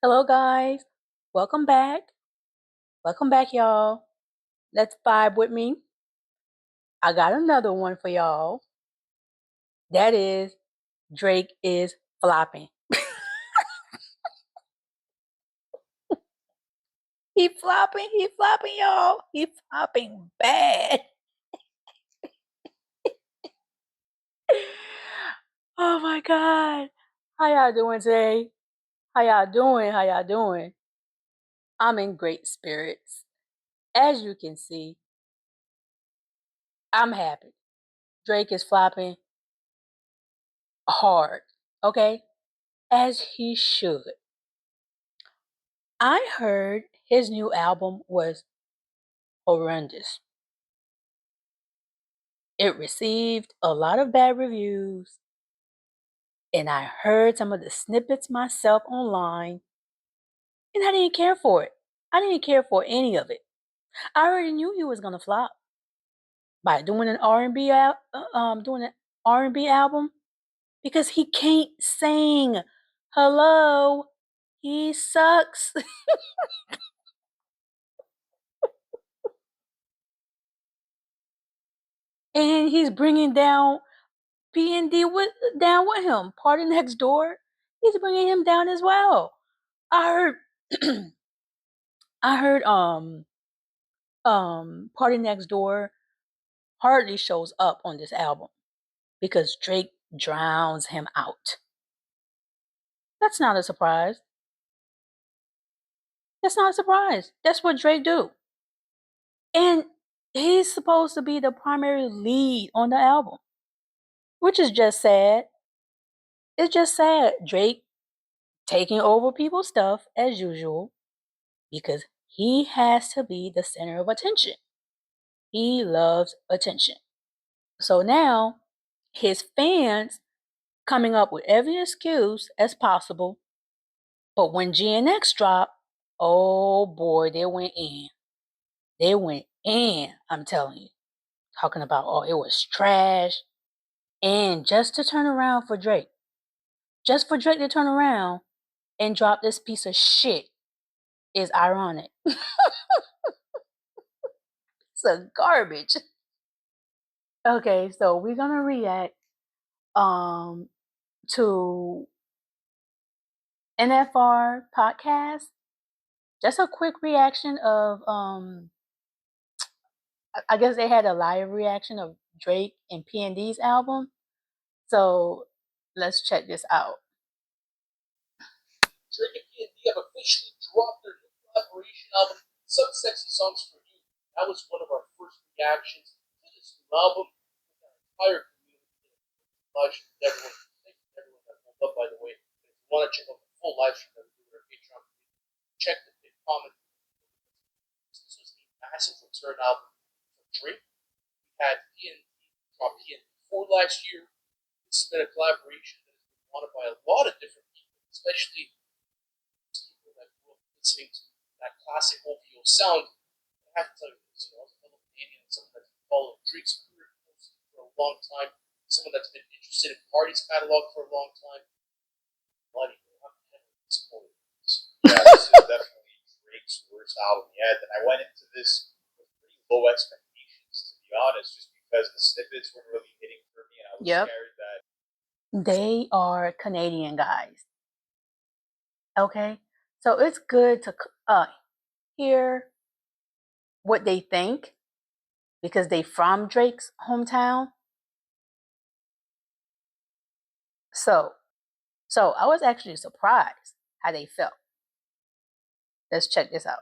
Hello, guys. Welcome back. Welcome back, y'all. Let's vibe with me. I got another one for y'all. That is Drake is flopping. He flopping, y'all. He flopping bad. Oh my God. How y'all doing today? How y'all doing? How y'all doing? I'm in great spirits. As you can see, I'm happy. Drake is flopping hard, okay? As he should. I heard his new album was horrendous. It received a lot of bad reviews, and I heard some of the snippets myself online, and I didn't care for it. I didn't care for any of it. I already knew he was gonna flop by doing an doing an R&B album because he can't sing. Hello, he sucks. And he's bringing down P&D down with him. Party Next Door, he's bringing him down as well. I heard, I heard, Party Next Door hardly shows up on this album because Drake drowns him out. That's not a surprise. That's not a surprise. That's what Drake do. And he's supposed to be the primary lead on the album, which is just sad. It's just sad. Drake taking over people's stuff as usual because he has to be the center of attention. He loves attention. So now his fans coming up with every excuse as possible. But when GNX dropped, oh boy, they went in. They went in, I'm telling you. Talking about, oh, it was trash. And just to turn around for Drake, just for Drake to turn around and drop this piece of shit is ironic. It's a garbage. Okay, so we're gonna react um to NFR podcast. Just a quick reaction of I guess they had a live reaction of Drake and P&D's album. So let's check this out. Drake and P&D have officially dropped their new collaboration album, Some Sexy Songs for You. That was one of our first reactions to this new album. With our entire community much. Everyone that pulled up, by the way. If you want to check out the full live stream that we do with our Patreon, check the pinned comment. This was a massive return album for Drake. We had P&D drop P&D 4 last year. This has been a collaboration that has been wanted by a lot of different people, especially people that grew up listening to that classic OVO sound. I have to tell you this, as a fellow Canadian, someone that's been following Drake's career closely for a long time, someone that's been interested in Party's catalog for a long time. Bloody, I'm heavily disappointed. Yeah, this is definitely Drake's worst album yet, and I went into this with pretty low expectations, to be honest, just because the snippets weren't really hitting for me, and I was scared that They are Canadian guys. Okay? So it's good to hear what they think because they from Drake's hometown. So I was actually surprised how they felt. Let's check this out.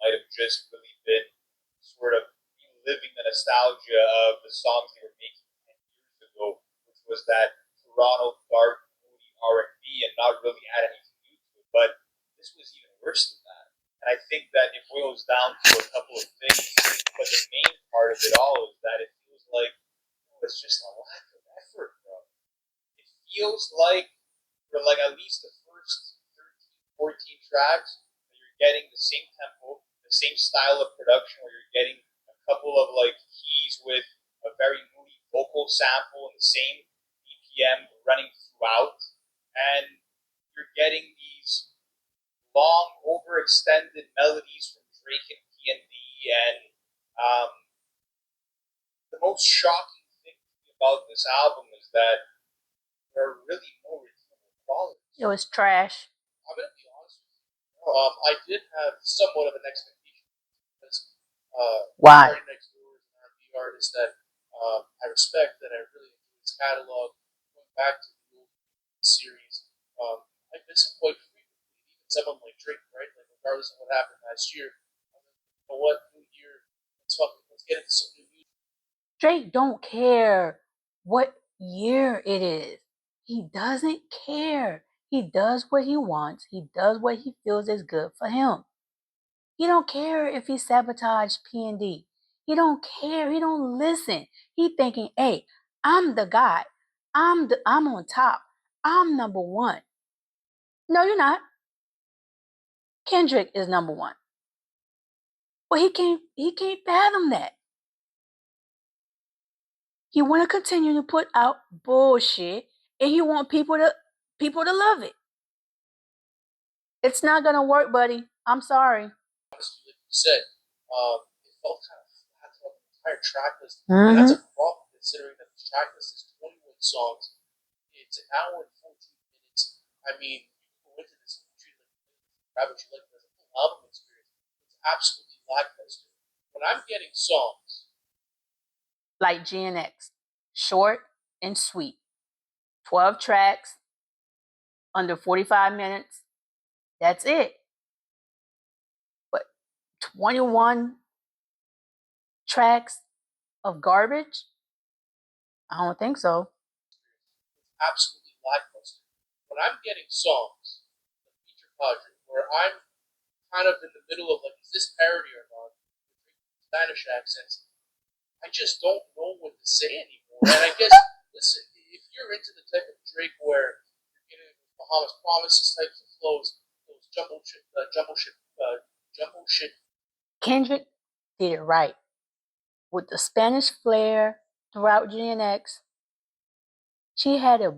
might have just really been sort of reliving the nostalgia of the songs they were making 10 years ago, which was that Toronto dark, moody R&B and not really add anything new to it. But this was even worse than that. And I think that it boils down to a couple of things. But the main part of it all is that it feels like it's just a lack of effort, bro. It feels like for like at least the first 13, 14 tracks, you're getting the same tempo, the same style of production, where you're getting a couple of like keys with a very moody vocal sample and the same BPM running throughout, and you're getting these extended melodies from Drake and P&D, and the most shocking thing about this album is that there are really no redeemable qualities. It was trash. I'm gonna be honest with you. I did have somewhat of an expectation because Why? Party Next Door is an R&B artist that I respect, that I really enjoy his catalog. Going back to the old series, I miss him quite frequently. Even someone like Drake, right? Like regardless of what happened last year, you know what? New year, let's get into some new music. Drake don't care what year it is. He doesn't care. He does what he wants. He does what he feels is good for him. He don't care if he sabotaged P&D. He don't care. He don't listen. He thinking, hey, I'm the guy. I'm on top. I'm number one. No, you're not. Kendrick is number one. Well, he can't fathom that. He want to continue to put out bullshit, and he want people to love it. It's not gonna work, buddy. I'm sorry. Honestly, like you said, it felt kind of flat throughout the entire track list, and that's a problem considering that the track list is 21 songs. It's an hour and 14 minutes. I mean, you can go into this and treat it like grab what you like as a full album experience. It's absolutely lackluster. When I'm getting songs like GNX, short and sweet, 12 tracks, under 45 minutes. That's it. But 21 tracks of garbage? I don't think so. absolutely lackluster. When I'm getting songs, like Feature Padre, where I'm kind of in the middle of like, is this parody or not? Spanish accents, I just don't know what to say anymore. And I guess, listen, if you're into the type of Drake where you're getting Bahamas Promises types of flows, those jumbo shit. Kendrick did it right. With the Spanish flair throughout GNX, she have a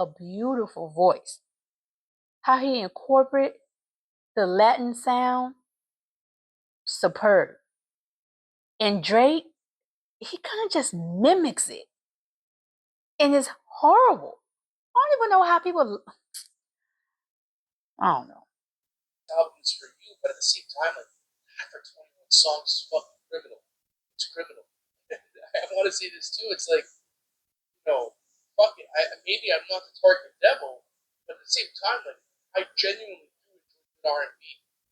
beautiful voice. How he incorporate the Latin sound, superb. And Drake, he kind of just mimics it. And it's horrible. I don't even know how people, I don't know. Albums for you, but at the same time, like, after 21 songs is fucking criminal. It's criminal. I want to say this too. It's like, fuck it. Maybe I'm not the target demo, but at the same time, like, I genuinely do enjoy good R&B,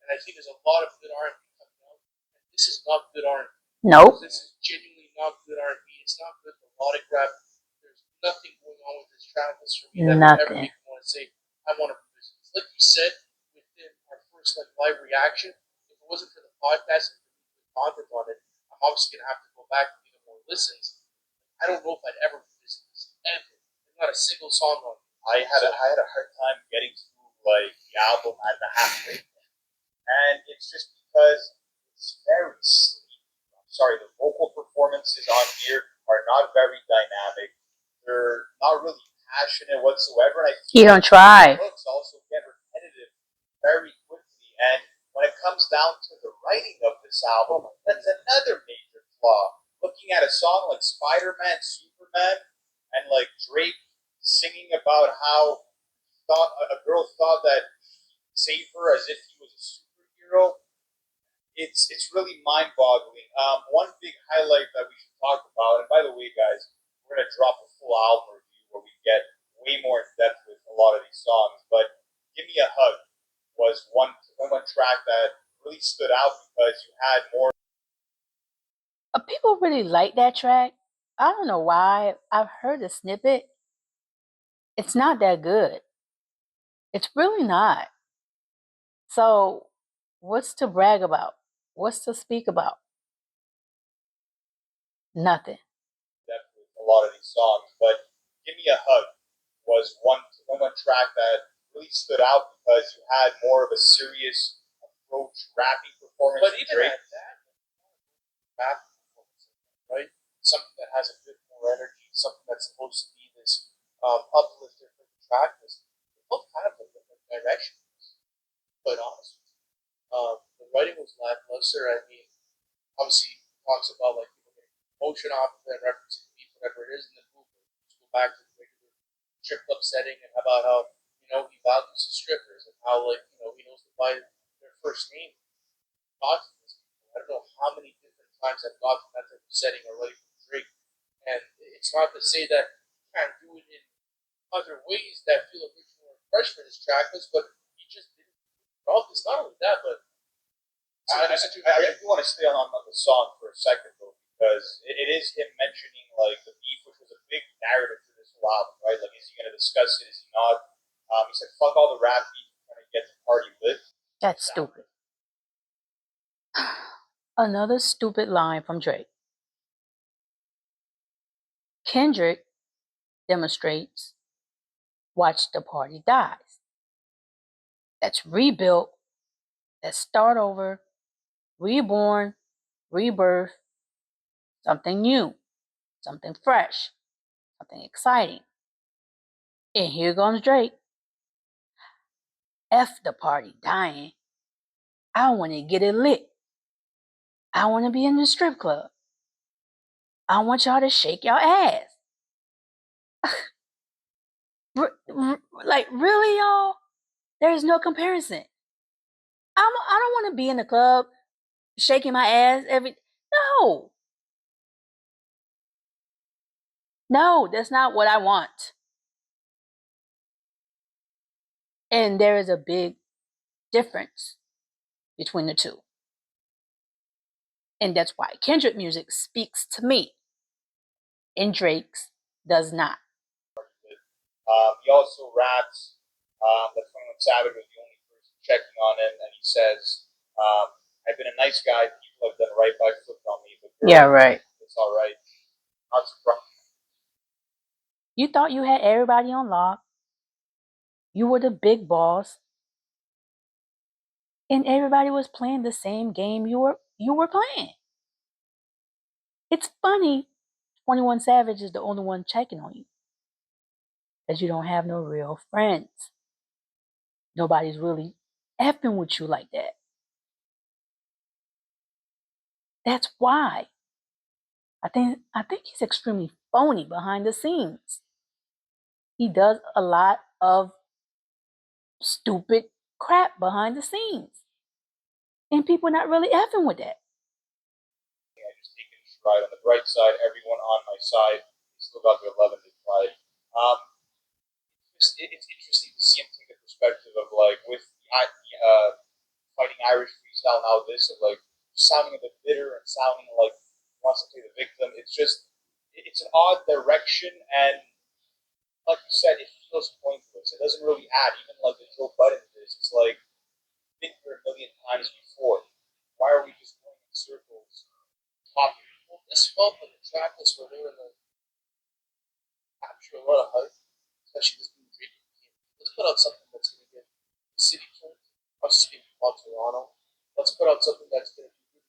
and I think there's a lot of good R&B coming out. And this is not good R&B. Nope. This is genuinely not good R&B. It's not good melodic rap. There's nothing going on with this track list for me that would ever make me want to say I want to revisit this. Like you said, within our first live reaction, if it wasn't for the podcast and the content on it, I'm obviously gonna have to go back and give it more listens. I don't know if I'd ever revisit this ever. There's not a single song on it. I had a hard time getting through like the album at the halfway point, and it's just because it's very sleepy. I'm sorry, the vocal performances on here are not very dynamic. They're not really passionate whatsoever. And I He don't try. The hooks also get repetitive very quickly, and when it comes down to the writing of this album, that's another major flaw. Looking at a song like Spider-Man, Superman, and like Drake singing about how a girl thought that he could save her as if he was a superhero. It's really mind-boggling. One big highlight that we should talk about, and by the way, guys, we're gonna drop a full album review where we get way more in depth with a lot of these songs. But "Give Me a Hug" was one track that really stood out because you had more. People really like that track. I don't know why. I've heard a snippet. It's not that good. It's really not. So, what's to brag about? What's to speak about? Nothing. A lot of these songs, but "Give Me a Hug" was one track that really stood out because you had more of a serious approach rapping performance. But even at that, rap performance, right? Something that has a bit more energy, something that's supposed to be this uplifter for the track list. It felt kind of a different direction. But producer, I mean, obviously talks about like people getting emotion off of it, referencing beef, whatever it is in the movie. Just go back to the regular strip club setting and about how he values his strippers and how he knows to buy their first name. Talks to these people. I don't know how many different times I've got to that type of setting already from Drake, and it's not to say that he can't do it in other ways that feel original and fresh for his track list, but he just didn't. It's not only that, but I do want to stay on the song for a second, though, because it is him mentioning like the beef, which was a big narrative for this whole album, right? Like, is he going to discuss it? Is he not? He said, "Fuck all the rap beef, I'm going to get the party lit." That's stupid. Another stupid line from Drake. Kendrick demonstrates, watch the party dies. That's rebuilt, that's start over, reborn, rebirth, something new, something fresh, something exciting. And here comes Drake. F the party dying. I want to get it lit. I want to be in the strip club. I want y'all to shake your ass. Like, really, y'all? There's no comparison. I don't want to be in the club shaking my ass every. No, that's not what I want. And there is a big difference between the two. And that's why Kendrick music speaks to me and Drake's does not. He also raps that 21 Savage was the only person checking on him, and he says, "I've been a nice guy. People have done right by flipped on me, but girl, Yeah, right. it's all right." Not surprised. You thought you had everybody on lock. You were the big boss. And everybody was playing the same game you were playing. It's funny 21 Savage is the only one checking on you. Because you don't have no real friends. Nobody's really effing with you like that. That's why. I think he's extremely phony behind the scenes. He does a lot of stupid crap behind the scenes. And people not really effing with that. I just take it in stride. On the bright side, everyone on my side still got their 11 to try. It's interesting to see him take the perspective of like with the fighting Irish freestyle now this of like sounding a bit bitter and sounding like he wants to play the victim. It's an odd direction, and like you said, it feels pointless. It doesn't really add. Even like the Joe Budden this, it's like been here a million times before. Why are we just going in circles talking? Well, this felt like a track list where they were like capture a lot of hype, especially this new Drake. Let's put out something that's going to get the city turned. I'm speaking about Toronto. Let's put out something that's going to be good.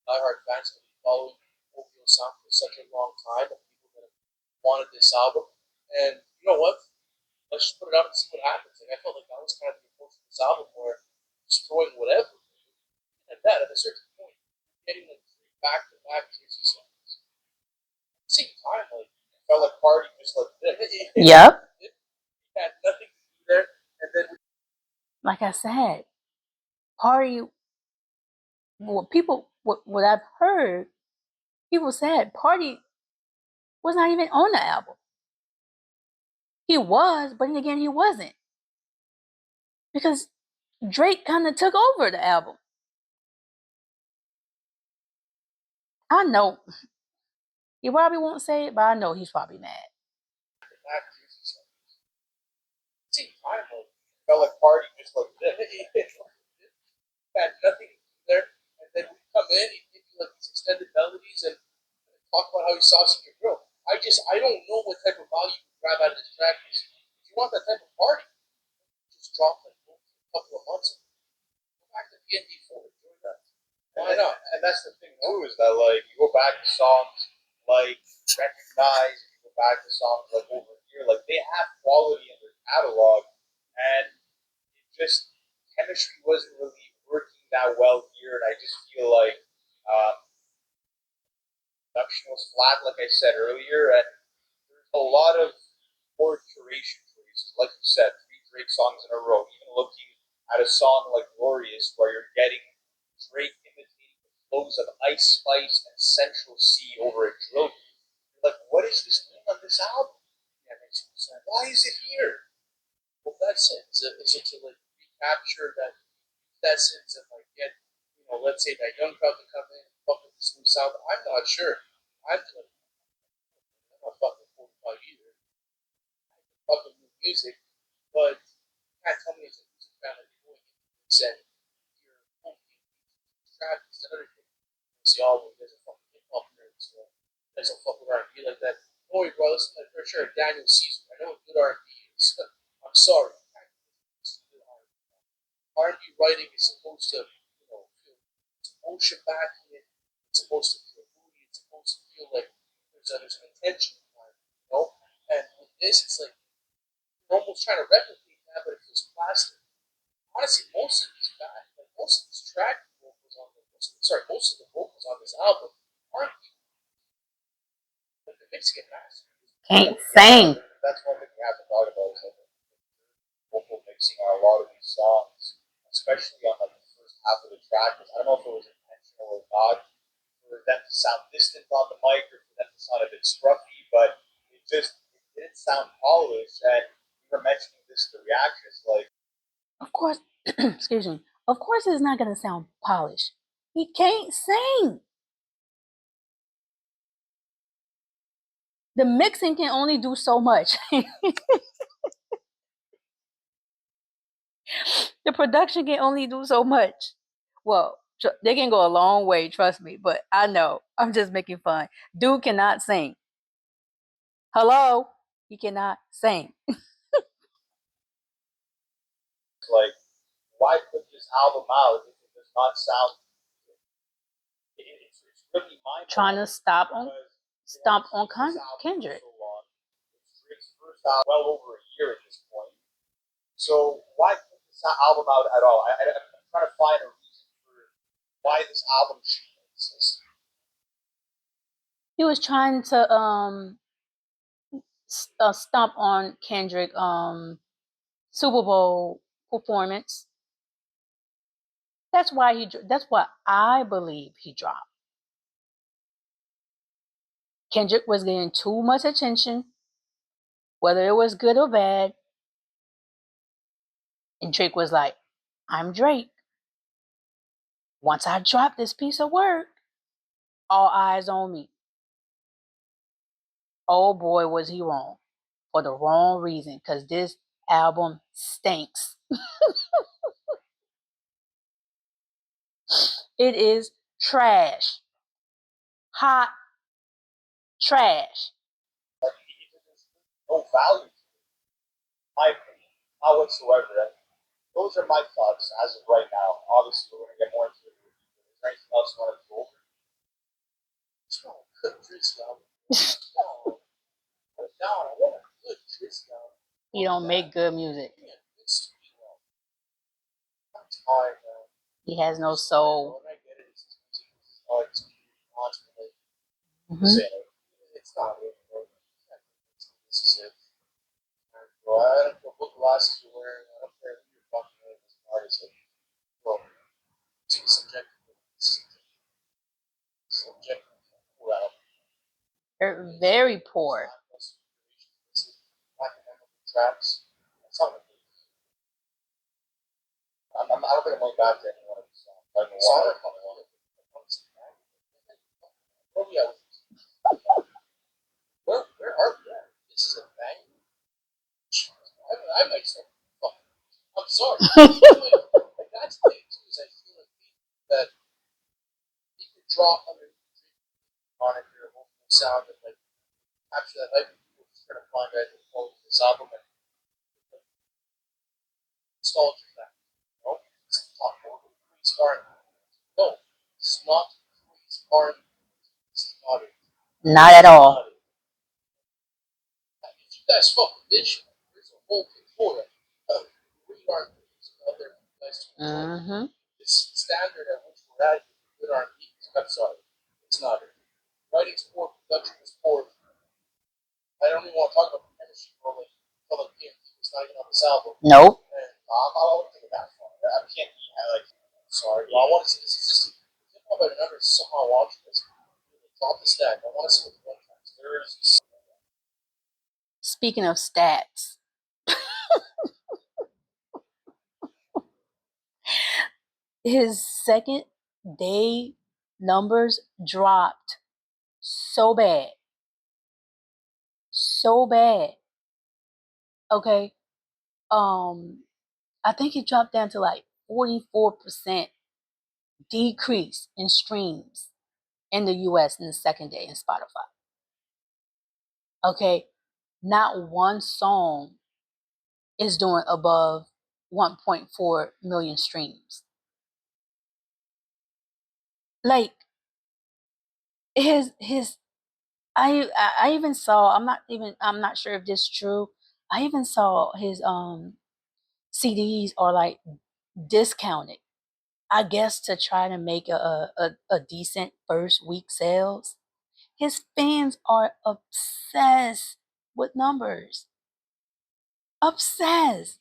Diehard fans going to be following OVO sound for such a long time, and people that have wanted this album. And you know what? Let's just put it out and see what happens. Like, I felt like that was kind of the approach of this album, where just throwing whatever. And that at a certain point, getting like three back-to-back Jersey songs. At the same time, like it felt like party just like this. Yep. It had nothing to do there, and then like I said, party. What I've heard, people said Party was not even on the album. He was, but then again, he wasn't. Because Drake kind of took over the album. I know. He probably won't say it, but I know he's probably mad. back Jersey songs. At the same time, like It felt like party just like this. it had nothing to do there, and then we come in, he give you like these extended melodies and talk about how he's saucing your grill. I don't know what type of value you grab out of this track. If you want that type of party, just drop like a couple of months. Go back to PND4, enjoy that. Why not? And that's the thing too, is that like you go back to songs like Recognize, you go back to songs like Over Here, like they have quality in their catalog, and it just chemistry wasn't really working that well here, and I just feel like production was flat, like I said earlier, and there's a lot of poor curation choices. Like you said, 3 Drake songs in a row. Even looking at a song like Glorious, where you're getting Drake imitating the flows of Ice Spice and Central C over a drill beat. You're like, what is this thing on this album? Yeah, makes sense. Why is it here? Well, that's it. Is it to like recapture that sense and like get, let's say that young crowd to come in and fuck with this new sound? I'm not sure. I'm not fucking 45 either. I'm fucking new music, but you can't tell me as a music fan that you're going into this and you're only track is another thing. See, all there's a fucking hip hop nerd, so there's a fucking R&B like that. Don't worry, bro. Listen, for sure, Daniel Caesar. I know what good R&B is. I'm sorry. R&B writing is supposed to, feel it's emotion backing it. It's supposed to feel moody. It's supposed to feel like there's an intention behind it. And with this, it's like you're almost trying to replicate that, but it feels plastic. Honestly, most of these most of these track vocals on most of the vocals on this album aren't but the mixing and mastering. Can't sing. That's one thing we have to talk about is like vocal mixing on a lot of these songs, especially on like the first half of the track. I don't know if it was intentional or not for them to sound distant on the mic or for them to sound a bit scruffy, but it didn't sound polished. And you were mentioning this in the reactions, like Of course, excuse me. Of course, it's not gonna sound polished. He can't sing. The mixing can only do so much. The production can only do so much. Well, they can go a long way, trust me. But I know I'm just making fun. Dude cannot sing. Hello, he cannot sing. like why put this album out if it does not sound? It's really mind Trying to stomp on Kendrick. So long. It's Drake's first album, well over a year at this point. So why put this album out at all? I'm trying to find a reason for why this album should exist. He was trying to stomp on Kendrick Super Bowl performance. That's why that's what I believe he dropped. Kendrick was getting too much attention, whether it was good or bad. And Drake was like, I'm Drake. Once I drop this piece of work, all eyes on me. Oh boy, was he wrong. For the wrong reason, because this album stinks. It is trash. Hot trash. No value, my opinion, not whatsoever. And those are my thoughts as of right now. Obviously, we're going to get more into it. Is there anything else you want to go over? It's not a good Drizzy album. No. I want a good Drizzy album. He don't make good music. Yeah, it's I'm tired, man. He has no soul. I get it. It's music. It's constantly. It's not it, bro. This is it. Bro, I don't care what glasses you're wearing. I don't care who you're fucking with as an artist. Bro, it's subjective. It's subjective. Poor album. They're very poor. Tracks. I don't think I'm going back to any one of these songs. I don't know why. Oh, yeah. Where are we at? This is a bang. I might say, fuck. I'm sorry. Like, that's the thing, too, is I feel like that you could draw under monitor, hopefully sound, and like capture that. Like, people just trying to find out the quality of this album and nostalgia factor. It's not Queen's Garden. No, it's not Queen's Garden. It's not it. Not at all. If you guys fuck with this shit, there's a whole tutorial of Green Garden out there for you guys to enjoy. Mm-hmm. This standard at which we're That good R&B. I'm sorry, it's not. Writing's poor, production is poor. I don't even want to talk about the chemistry for like PMP was not even on this album. Nope. And I'm not all thinking that far. I can't be like sorry. Well, I want to see this is just if I never somehow watch this. Drop the stack. I want to see what the one tracks. There's Speaking of stats, his second day numbers dropped so bad. So bad. Okay. I think it dropped down to like 44% decrease in streams in the US in the second day in Spotify. Okay. Not one song is doing above 1.4 million streams. Like his I even saw, I'm not sure if this is true. I even saw his CDs are like discounted. I guess to try to make a decent first week sales. His fans are obsessed with numbers. Obsessed.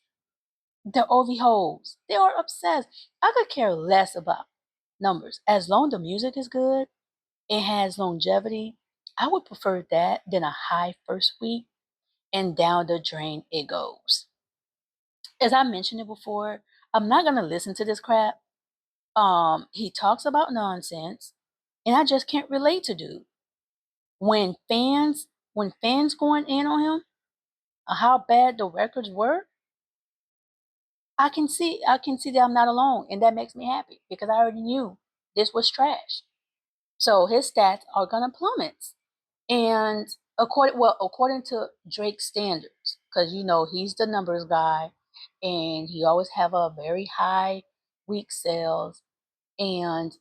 They're Ovi hoes. They are obsessed. I could care less about numbers. As long as the music is good, it has longevity. I would prefer that than a high first week and down the drain it goes. As I mentioned it before, I'm not gonna listen to this crap. He talks about nonsense, and I just can't relate to dude. When fans going in on him, how bad the records were, I can see that I'm not alone, and that makes me happy because I already knew this was trash. So his stats are gonna plummet. And according to Drake's standards, because you know he's the numbers guy, and he always have a very high week sales, and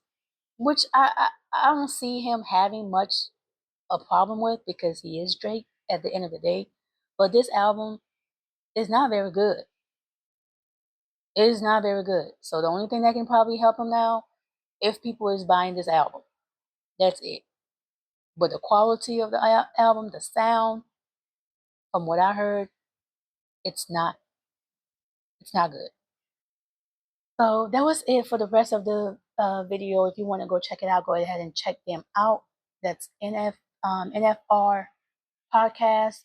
which I don't see him having much a problem with because he is Drake at the end of the day. But this album is not very good. It is not very good. So the only thing that can probably help him now, if people is buying this album, that's it. But the quality of the album, the sound, from what I heard, it's not good. So that was it for the rest of the video. If you want to go check it out, go ahead and check them out. That's NFR podcast.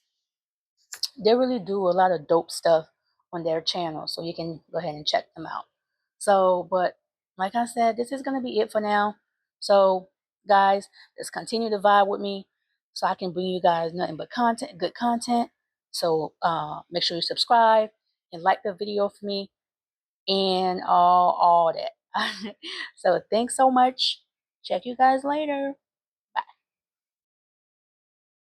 They really do a lot of dope stuff on their channel, so you can go ahead and check them out. So, but like I said, this is gonna be it for now. So, guys, let's continue to vibe with me, so I can bring you guys nothing but content, good content. So, make sure you subscribe and like the video for me, and all that. So, thanks so much. Check you guys later.